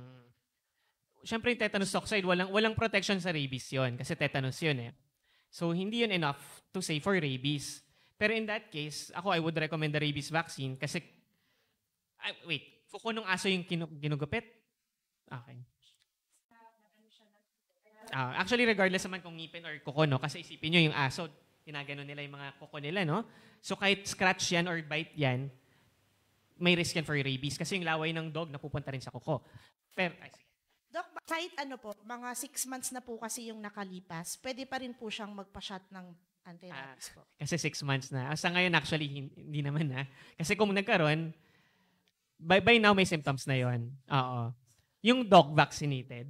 Siyempre yung tetanus toxoid, walang protection sa rabies yon kasi tetanus yun eh. So, hindi yun enough to say for rabies. Pero in that case, I would recommend the rabies vaccine kasi, kuko nung aso yung ginugupit? Okay. Actually, regardless naman kung ngipin or kuko, no? Kasi isipin nyo yung aso, ginagano nila yung mga kuko nila, no? So kahit scratch yan or bite yan, may risk yan for rabies kasi yung laway ng dog napupunta rin sa kuko. Pero, sige. Doc, kahit ano po, mga 6 months na po kasi yung nakalipas, pwede pa rin po siyang magpa-shot ng anti-rabies po. Kasi 6 months na. Sa ngayon actually, hindi naman na. Kasi kung nagkaroon, by now may symptoms na yon. Oo. Yung dog vaccinated,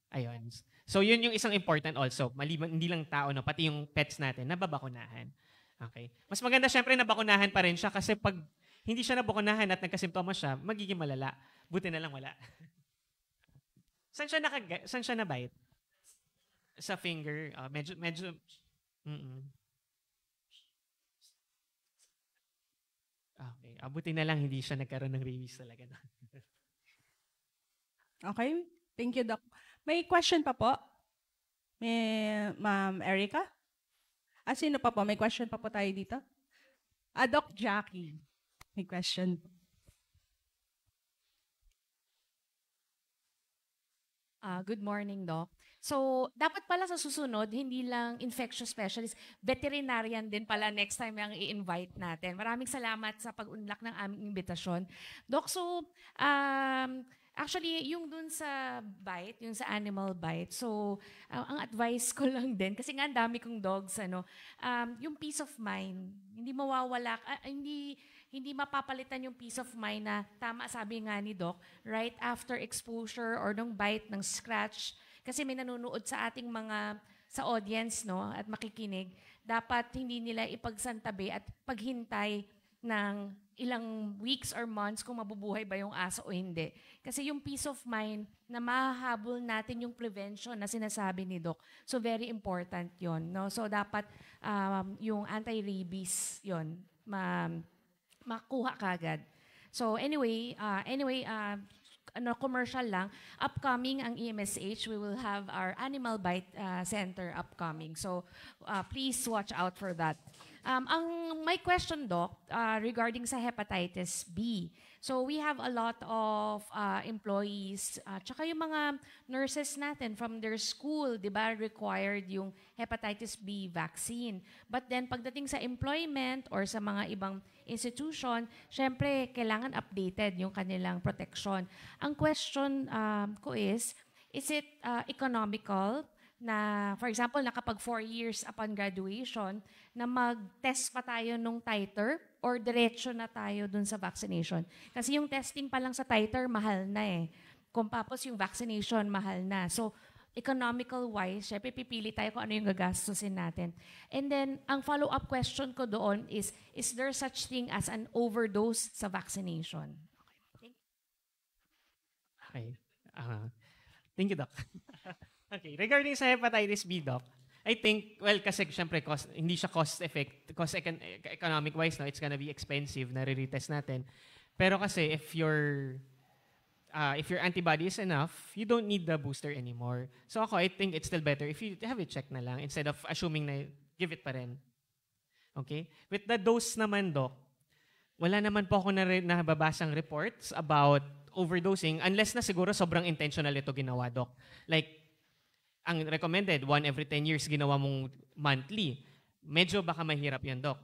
ayun. So, yun yung isang important also. Maliban, hindi lang tao, no, pati yung pets natin, nababakunahan. Okay? Mas maganda syempre nabakunahan pa rin siya kasi pag hindi siya nabakunahan at nagkasimptoma siya, magiging malala. Buti na lang wala. Saan siya na-bite? Sa finger. Medyo. Okay. Buti na lang hindi siya nagkaroon ng rabies talaga. Okay. Thank you, Doc. May question pa po? May Ma'am Erica? Sino pa po? May question pa po tayo dito? Doc Jackie. May question. Good morning, Doc. So, dapat pala sa susunod, hindi lang infectious specialist, veterinarian din pala next time yung i-invite natin. Maraming salamat sa pag-unlak ng aming imbitasyon. Doc, so, actually, yung dun sa bite, yung sa animal bite, so, ang advice ko lang din, kasi nga ang dami kong dogs, yung peace of mind, hindi mawawala, hindi mapapalitan yung peace of mind na, tama sabi nga ni Doc, right after exposure or nung bite, ng scratch, kasi may nanonood sa ating sa audience, no, at makikinig, dapat hindi nila ipagsantabi at paghintay ng ilang weeks or months kung mabubuhay ba yung aso o hindi. Kasi yung peace of mind na mahahabol natin yung prevention na sinasabi ni Doc. So very important yon, no? So dapat yung anti-rabies yon makuha kagad. So anyway, commercial lang, upcoming ang EMSH, we will have our Animal Bite Center upcoming. So please watch out for that. My question, Doc, regarding sa hepatitis B. So we have a lot of employees, tsaka yung mga nurses natin from their school, di ba, required yung hepatitis B vaccine. But then pagdating sa employment or sa mga ibang institution, syempre kailangan updated yung kanilang protection. Ang question ko is it economical na, for example, nakapag 4 years upon graduation, na mag-test pa tayo nung titer or diretso na tayo dun sa vaccination? Kasi yung testing pa lang sa titer, mahal na eh. Kung tapos yung vaccination, mahal na. So, economical-wise, syempre pipili tayo kung ano yung gagastusin natin. And then, ang follow-up question ko doon is there such thing as an overdose sa vaccination? Okay. Thank you, Doc. Okay, regarding sa hepatitis B, Doc, I think, well, kasi syempre hindi siya economic-wise, no, it's gonna be expensive na re-retest natin. Pero kasi if your antibody is enough, you don't need the booster anymore. So I think it's still better if you have it check na lang instead of assuming na give it pa rin. Okay? With the dose naman, Doc, wala naman po ako nababasang reports about overdosing unless na siguro sobrang intentional ito ginawa, Doc. Like, ang recommended, 1 every 10 years ginawa mong monthly. Medyo baka mahirap yan, Doc.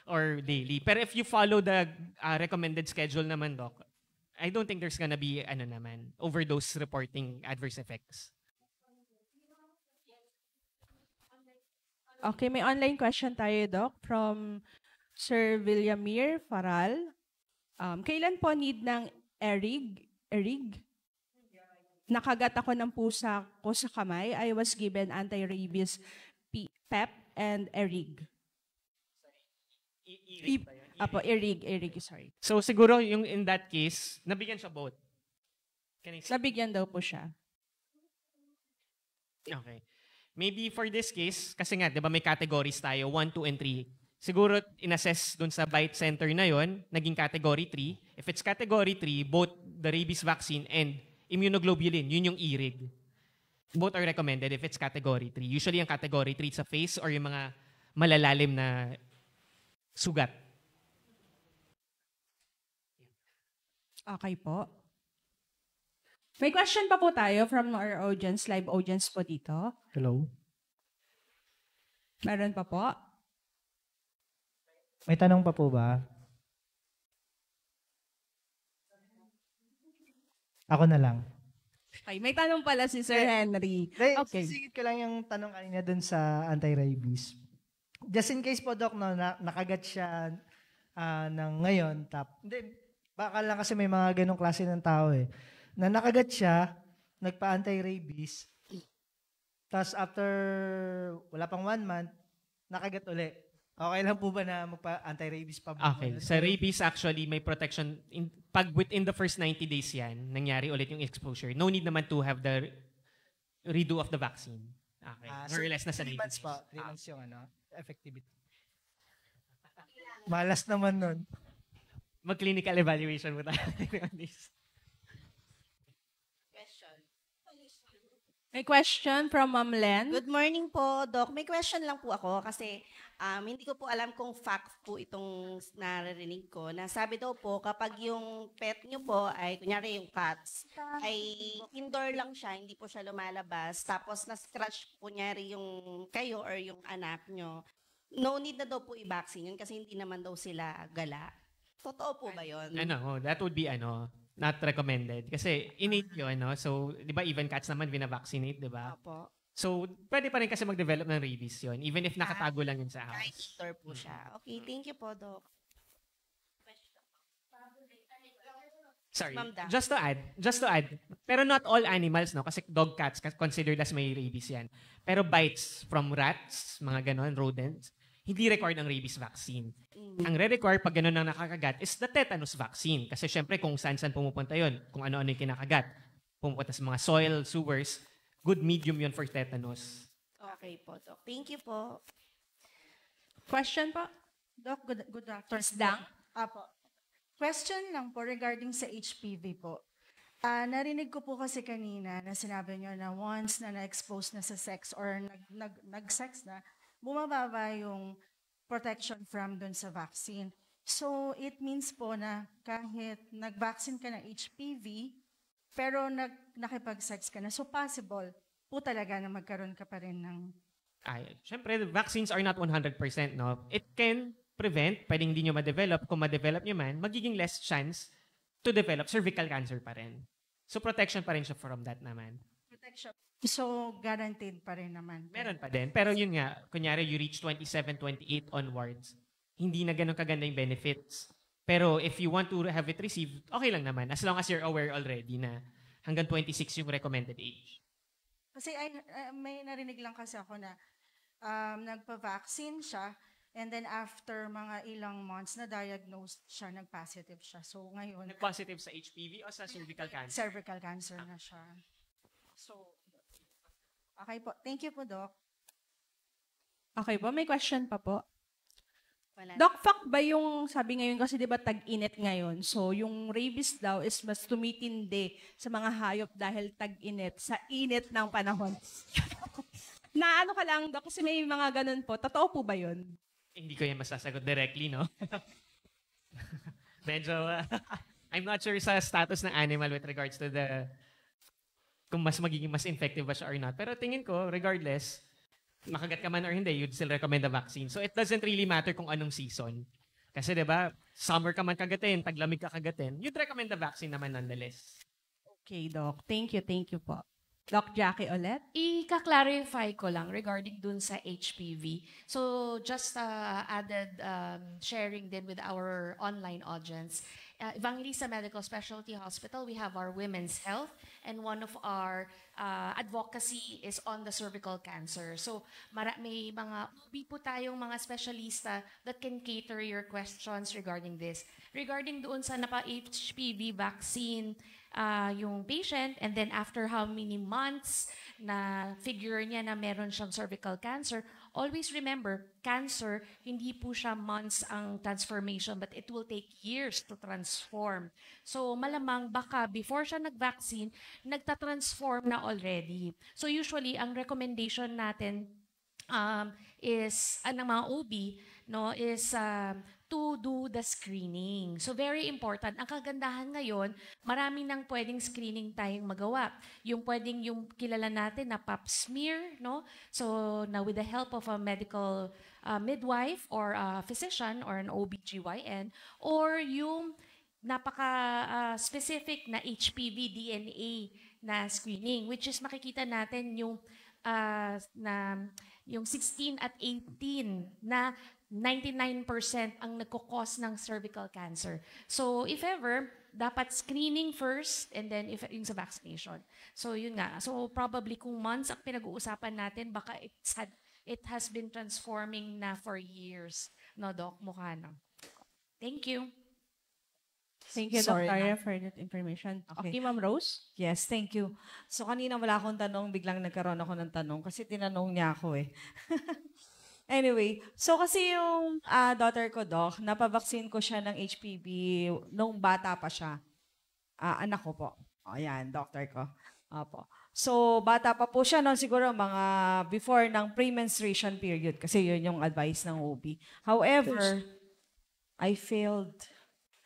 Or daily. Pero if you follow the recommended schedule naman, Doc, I don't think there's gonna be overdose reporting adverse effects. Okay, may online question tayo, Doc, from Sir Villamir Faral. Kailan po need ng erig? Nakagat ako ng pusa ko sa kamay. I was given anti-rabies PEP and erig. Erig, sorry. So siguro yung in that case, nabigyan siya both. Nabigyan daw po siya. Okay. Maybe for this case, kasi nga, di ba may categories tayo, 1, 2, and 3. Siguro, in-assess dun sa bite center na yon, naging category 3. If it's category 3, both the rabies vaccine and immunoglobulin, yun yung IRIG. Both are recommended if it's category 3. Usually, ang category 3 sa face or yung mga malalalim na sugat. Okay po. May question pa po tayo from our audience, live audience po dito. Hello? Meron pa po? May tanong pa po ba? Ako na lang. Okay, may tanong pala si Sir Henry. Okay. Sisigit ko lang yung tanong kanina dun sa anti-rabies. Just in case po, Doc, no, nakagat siya ng ngayon. Baka lang kasi may mga ganong klase ng tao eh. Na nakagat siya, nagpa-anti-rabies, tapos after wala pang 1 month, nakagat uli. Okay lang po ba na magpa-anti-rabies pa? Okay. Sa rabies, actually, may protection. Pag within the first 90 days yan, nangyari ulit yung exposure, no need naman to have the redo of the vaccine. Okay. More or less na sa 3 months rabies. pa. 3 months yung effectivity. Malas naman nun. Mag-clinical evaluation mo tayo on this. May question from Ma'am Len. Good morning po, Doc. May question lang po ako kasi hindi ko po alam kung fact po itong naririnig ko. Na sabi daw po, kapag yung pet nyo po ay, kunyari yung cats, ay indoor lang siya, hindi po siya lumalabas. Tapos na-scratch kunyari yung kayo or yung anak nyo. No need na daw po i-vaccine yun kasi hindi naman daw sila gala. Totoo po ba yun? That would be not recommended. Kasi innate yun, So, di ba, even cats naman vina-vaccinate, di ba? Opo. So, pwede pa rin kasi mag-develop ng rabies yun, even if nakatago lang yun sa Kahit house. indoor po siya. Okay, thank you po, Doc. Sorry, Ma'am Da. just to add, pero not all animals, no? Kasi dog, cats, considered as may rabies yan. Pero bites from rats, mga ganon, rodents, hindi required ang rabies vaccine. Ang re-require pag gano'n ang nakakagat is the tetanus vaccine. Kasi syempre kung saan-saan pumupunta yon, kung ano-ano yung kinakagat, pumupunta sa mga soil, sewers, good medium yon for tetanus. Okay po, Doc. Thank you po. Question po? Doc, good afternoon. Dang? Apo. Question lang po regarding sa HPV po. Narinig ko po kasi kanina na sinabi nyo na once na na-expose na sa sex or nag-sex na, bumababa yung protection from dun sa vaccine. So, it means po na kahit nag-vaccine ka ng HPV, pero nakipag-sex ka na, so possible po talaga na magkaroon ka pa rin ng... Syempre, the vaccines are not 100%, no? It can prevent, pwedeng hindi nyo ma-develop. Kung ma-develop nyo man, magiging less chance to develop cervical cancer pa rin. So, protection pa rin siya from that naman. Protection. So, guaranteed pa rin naman. Meron pa din. Pero yun nga, kunyari you reach 27, 28 onwards, hindi na ganun kaganda yung benefits. Pero if you want to have it received, okay lang naman. As long as you're aware already na hanggang 26 yung recommended age. Kasi may narinig lang kasi ako na nagpa-vaccine siya and then after mga ilang months na-diagnosed siya, nag-positive siya. So, ngayon... Nag-positive sa HPV o sa cervical cancer? Cervical cancer na siya. So, okay po. Thank you po, Doc. Okay po, may question pa po. Wala. Doc, fact ba yung sabi ngayon kasi 'di ba tag-init ngayon? So yung rabies daw is mas tumitindi sa mga hayop dahil tag-init sa init ng panahon. Na ano ka lang, Doc, kasi may mga ganun po. Totoo po ba 'yun? Hindi ko yan masasagot directly, no? Medyo, I'm not sure sa status ng animal with regards to kung magiging mas effective ba siya or not. Pero tingin ko, regardless, makagat ka man or hindi, you'd still recommend the vaccine. So it doesn't really matter kung anong season. Kasi 'di ba, summer ka man kagatin, taglamig ka kagatin, you'd recommend the vaccine naman nonetheless. Okay, Doc. Thank you po. Doc Jackie ulit. I-clarify ko lang regarding dun sa HPV. So just added sharing din with our online audience. Evangelista Medical Specialty Hospital, we have our women's health, and one of our advocacy is on the cervical cancer. So may mga po tayong mga specialista that can cater your questions regarding this. Regarding doon sa napa-HPV vaccine, yung patient, and then after how many months na figure niya na meron siyang cervical cancer, always remember, cancer, hindi po siya months ang transformation, but it will take years to transform. So malamang baka before siya nag-vaccine, nagta-transform na already. So usually, ang recommendation natin is, ng mga OB, no, is to do the screening. So very important. Ang kagandahan ngayon, marami nang pwedeng screening tayong magawa. Yung pwedeng yung kilala natin na pap smear, no? So now with the help of a medical midwife or a physician or an OBGYN, or yung napaka-specific na HPV DNA na screening, which is makikita natin yung yung 16 at 18 na 99% ang nagkukos ng cervical cancer. So if ever, dapat screening first and then if yung sa vaccination. So yun nga. So probably kung months ang pinag-uusapan natin, baka it has been transforming na for years. No, Doc? Mukha na. Thank you. Thank you, Sorry, Dr. for that information. Okay, Ma'am Rose? Yes, thank you. So kanina wala akong tanong, biglang nagkaroon ako ng tanong kasi tinanong niya ako eh. Anyway, so kasi yung daughter ko, Doc, napavaccine ko siya ng HPV nung bata pa siya. Anak ko po. O yan, doctor ko. Opo. So bata pa po siya noon, siguro mga before ng pre-menstruation period kasi yun yung advice ng OB. However, I failed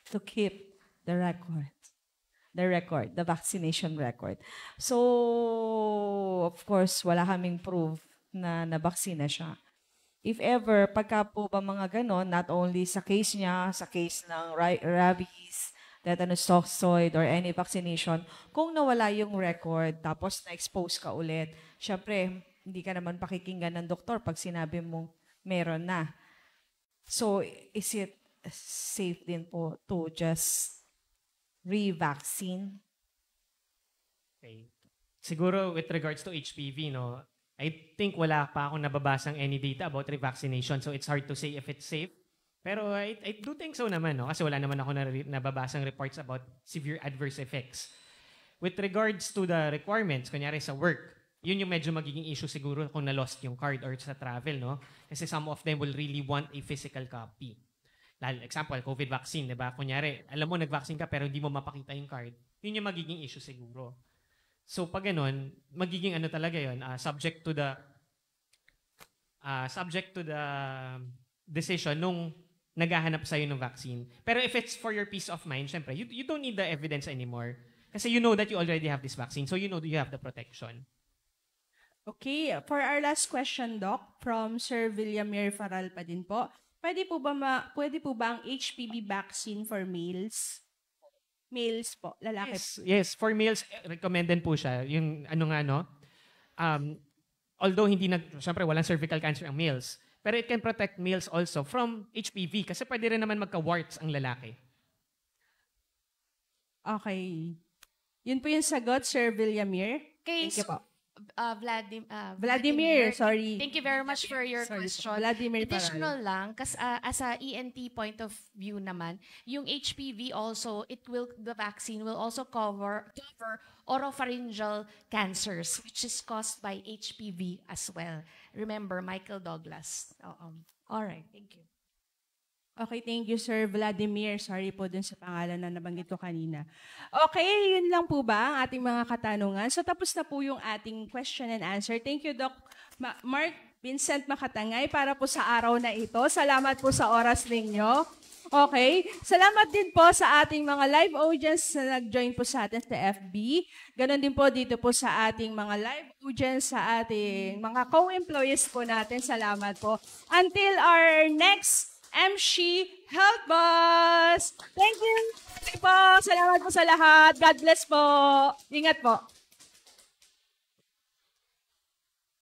to keep the vaccination record. So, of course, wala kaming proof na nabaksina siya. If ever, pagka po ba mga ganon, not only sa case niya, sa case ng rabies, tetanus toxoid, or any vaccination, kung nawala yung record, tapos na-expose ka ulit, syempre, hindi ka naman pakikinggan ng doktor pag sinabi mo meron na. So, is it safe din po to just re-vaccine? Okay. Siguro with regards to HPV, no, I think wala pa akong nababasang any data about revaccination, so it's hard to say if it's safe. Pero I do think so naman, no? Kasi wala naman ako nababasang reports about severe adverse effects. With regards to the requirements, kunyari sa work, yun yung medyo magiging issue siguro kung na-lost yung card or sa travel, no? Kasi some of them will really want a physical copy. Example, COVID vaccine, di ba? Kunyari, alam mo nag-vaccine ka pero hindi mo mapakita yung card, yun yung magiging issue siguro. So pag ganun, magiging ano talaga yun, subject to the decision nung naghahanap sa'yo ng vaccine. Pero if it's for your peace of mind, syempre, you don't need the evidence anymore. Kasi you know that you already have this vaccine, so you know you have the protection. Okay, for our last question, Doc, from Sir Villamir Faral pa din po. Pwede po ba ang HPV vaccine for males? Males po, lalaki. Yes, for males, recommended po siya. Yung ano nga, no? Although syempre walang cervical cancer ang males, pero it can protect males also from HPV kasi pwede rin naman magka-warts ang lalaki. Okay. Yun po yung sagot, Sir Villamir. Okay, Thank you po. Vladimir, sorry. Thank you very much for your question. Vladimir Additional lang, kasi as a ENT point of view naman, yung HPV also, the vaccine will also cover oropharyngeal cancers, which is caused by HPV as well. Remember, Michael Douglas. All right, thank you. Okay, thank you, Sir Vladimir. Sorry po dun sa pangalan na nabanggit ko kanina. Okay, yun lang po ba ang ating mga katanungan? So tapos na po yung ating question and answer. Thank you, Doc Mark Vincent Makatangay, para po sa araw na ito. Salamat po sa oras ninyo. Okay, salamat din po sa ating mga live audience na nag-join po sa atin sa FB. Ganon din po dito po sa ating mga live audience, sa ating mga co-employees po natin. Salamat po. Until our next MC Health Bus. Thank you. Salamat po sa lahat. God bless po. Ingat po.